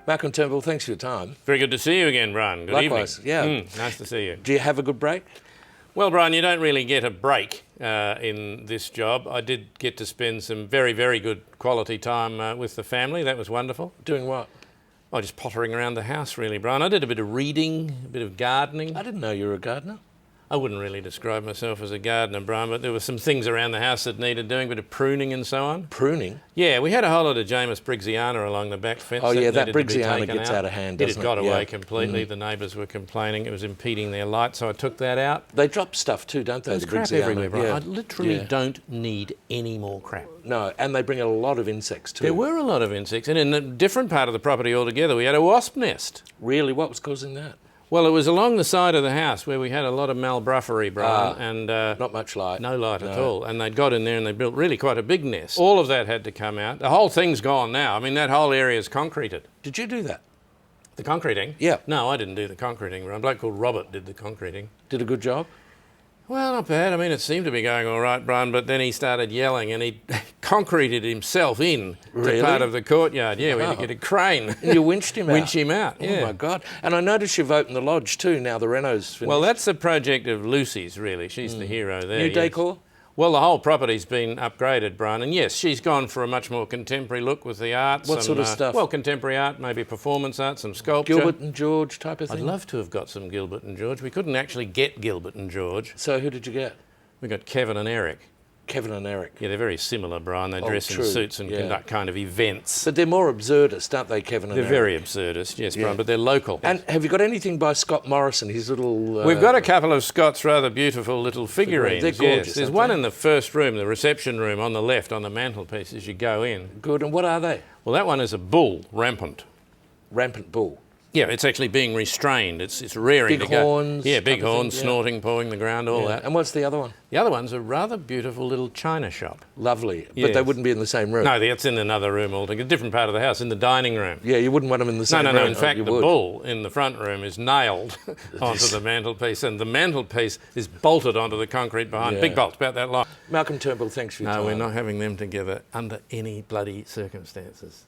Malcolm Turnbull, thanks for your time. Very good to see you again, Brian. Good Likewise, evening. yeah. Nice to see you. Do you have a good break? Well, Brian, you don't really get a break in this job. I did get to spend some very, very good quality time with the family. That was wonderful. Doing what? Oh, just pottering around the house, really, Brian. I did a bit of reading, a bit of gardening. I didn't know you were a gardener. I wouldn't really describe myself as a gardener, Brian, but there were some things around the house that needed doing, a bit of pruning and so on. Pruning? Yeah, we had a whole lot of Janus Briggsana along the back fence. Oh, yeah, that needed to be Briggsana taken gets out of hand, doesn't it? It got it? away Yeah. completely. The neighbours were complaining it was impeding their light, so I took that out. They drop stuff too, don't they? There's the crap Briggsana? everywhere, Brian. Yeah. I literally Yeah. don't need any more crap. No, and they bring a lot of insects too. There were a lot of insects, and in a different part of the property altogether, we had a wasp nest. Really? What was causing that? Well, it was along the side of the house where we had a lot of malbruffery, Brian, and Not much light. no light at all. And they'd got in there and they built really quite a big nest. All of that had to come out. The whole thing's gone now. I mean, that whole area is concreted. Did you do that? The concreting? Yeah. No, I didn't do the concreting. A bloke called Robert did the concreting. Did a good job? Well, not bad. I mean, it seemed to be going all right, Brian, but then he started yelling and he concreted himself in Really? to part of the courtyard. Yeah, we had to get a crane. You winched him out? Winch him out, yeah. Oh, my God. And I noticed you've opened the lodge too, now the reno's finished. Well, that's a project of Lucy's, really. She's the hero there. New yes. decor? Well, the whole property's been upgraded, Brian, and yes, she's gone for a much more contemporary look with the art. What sort of stuff? Well, contemporary art, maybe performance art, some sculpture. Gilbert and George type of I'd thing? love to have got some Gilbert and George. We couldn't actually get Gilbert and George. So who did you get? We got Kevin and Eric. Kevin and Eric. Yeah, they're very similar, Brian. They dress true. in suits and Yeah. conduct kind of events. But they're more absurdist, aren't they, Kevin and They're Eric? very absurdist, yes, Brian, but they're local. And have you got anything by Scott Morrison, his little... We've got a couple of Scott's rather beautiful little figurines. They're gorgeous, Yes. There's aren't one they? in the first room, the reception room, on the left, on the mantelpiece as you go in. Good. And what are they? Well, that one is a bull, rampant. Rampant bull. Yeah, it's actually being restrained. It's rearing Big to go. horns, Yeah, big type of thing, horns, yeah. snorting, pawing the ground, all that. And what's the other one? The other one's a rather beautiful little china shop. Lovely. But Yes. they wouldn't be in the same room. No, that's in another room altogether, a different part of the house, in the dining room. Yeah, you wouldn't want them in the No, same no, room. no. In Oh, fact, you the would. bull in the front room is nailed onto the mantelpiece, and the mantelpiece is bolted onto the concrete behind. Yeah. Big bolt, about that long. Malcolm Turnbull, thanks for your No, time. we're not having them together under any bloody circumstances.